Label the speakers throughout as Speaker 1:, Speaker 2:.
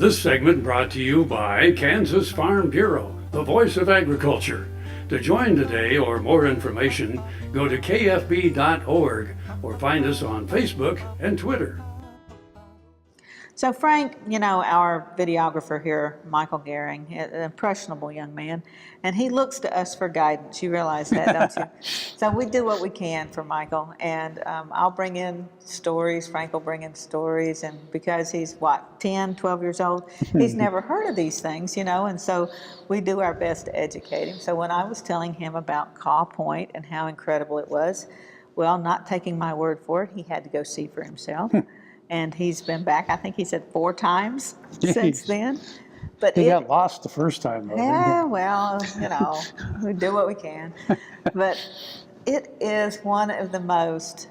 Speaker 1: This segment brought to you by Kansas Farm Bureau, the voice of agriculture. To join today or more information, go to kfb.org or find us on Facebook and Twitter.
Speaker 2: So Frank, our videographer here, Michael Gehring, an impressionable young man, and he looks to us for guidance. You realize that, don't you? So we do what we can for Michael, and I'll bring in stories, Frank will bring in stories, and because he's, 10, 12 years old, he's never heard of these things, and so we do our best to educate him. So when I was telling him about Caw Point and how incredible it was, well, not taking my word for it, he had to go see for himself. And he's been back, I think he said 4 times since then. But
Speaker 3: he got lost the first time, though.
Speaker 2: Yeah, well, we do what we can. But it is one of the most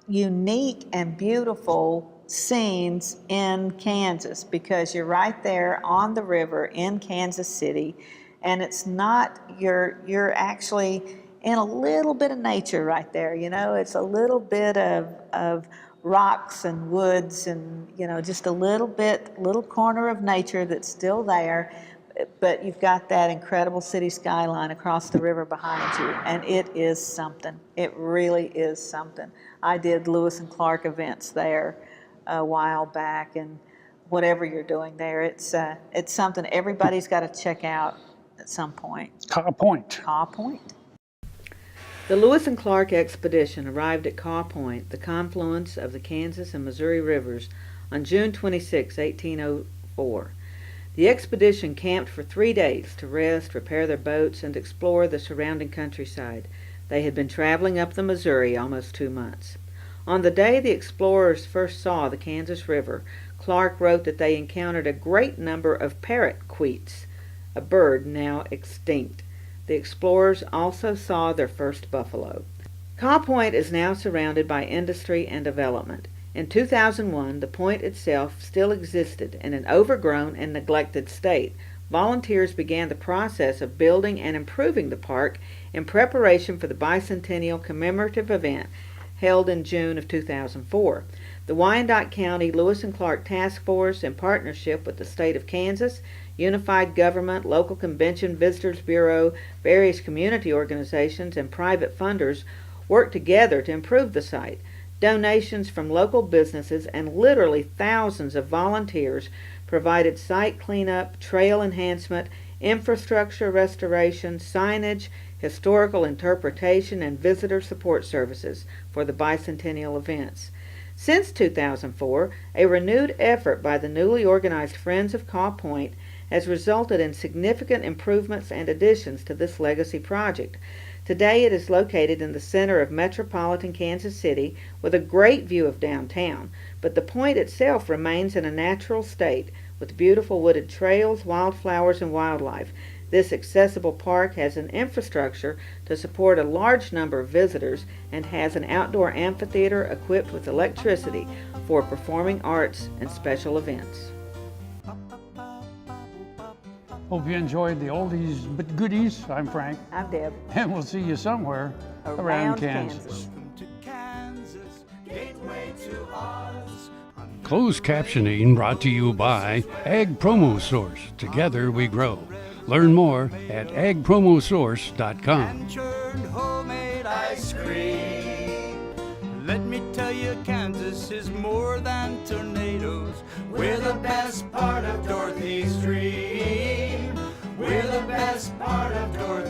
Speaker 2: unique and beautiful scenes in Kansas because you're right there on the river in Kansas City, and it's not, you're actually in a little bit of nature right there, it's a little bit of rocks and woods and, just a little corner of nature that's still there, but you've got that incredible city skyline across the river behind you, and it is something. It really is something. I did Lewis and Clark events there a while back, and whatever you're doing there, it's something everybody's got to check out at some point.
Speaker 3: Caw Point.
Speaker 2: Caw Point. The Lewis and Clark expedition arrived at Caw Point, the confluence of the Kansas and Missouri rivers, on June 26, 1804. The expedition camped for 3 days to rest, repair their boats, and explore the surrounding countryside. They had been traveling up the Missouri almost 2 months. On the day the explorers first saw the Kansas River, Clark wrote that they encountered a great number of parrot-quoits, a bird now extinct. The explorers also saw their first buffalo. Caw Point is now surrounded by industry and development. In 2001, the point itself still existed in an overgrown and neglected state. Volunteers began the process of building and improving the park in preparation for the bicentennial commemorative event held in June of 2004. The Wyandotte County Lewis and Clark Task Force, in partnership with the state of Kansas, Unified Government, Local Convention Visitors Bureau, various community organizations, and private funders worked together to improve the site. Donations from local businesses and literally thousands of volunteers provided site cleanup, trail enhancement, infrastructure restoration, signage, historical interpretation, and visitor support services for the bicentennial events. Since 2004, a renewed effort by the newly organized Friends of Caw Point has resulted in significant improvements and additions to this legacy project. Today it is located in the center of metropolitan Kansas City with a great view of downtown, but the point itself remains in a natural state with beautiful wooded trails, wildflowers, and wildlife. This accessible park has an infrastructure to support a large number of visitors and has an outdoor amphitheater equipped with electricity for performing arts and special events.
Speaker 3: Hope you enjoyed the oldies but goodies. I'm Frank.
Speaker 2: I'm Deb.
Speaker 3: And we'll see you somewhere around Kansas.
Speaker 1: Closed captioning brought to you by Ag Promo Source. Together we grow. Learn more at agpromosource.com.
Speaker 4: And churned homemade ice cream. Let me tell you, Kansas is more than tornadoes. We're the best part of Dorothy Stream. We're the best part of Dorothy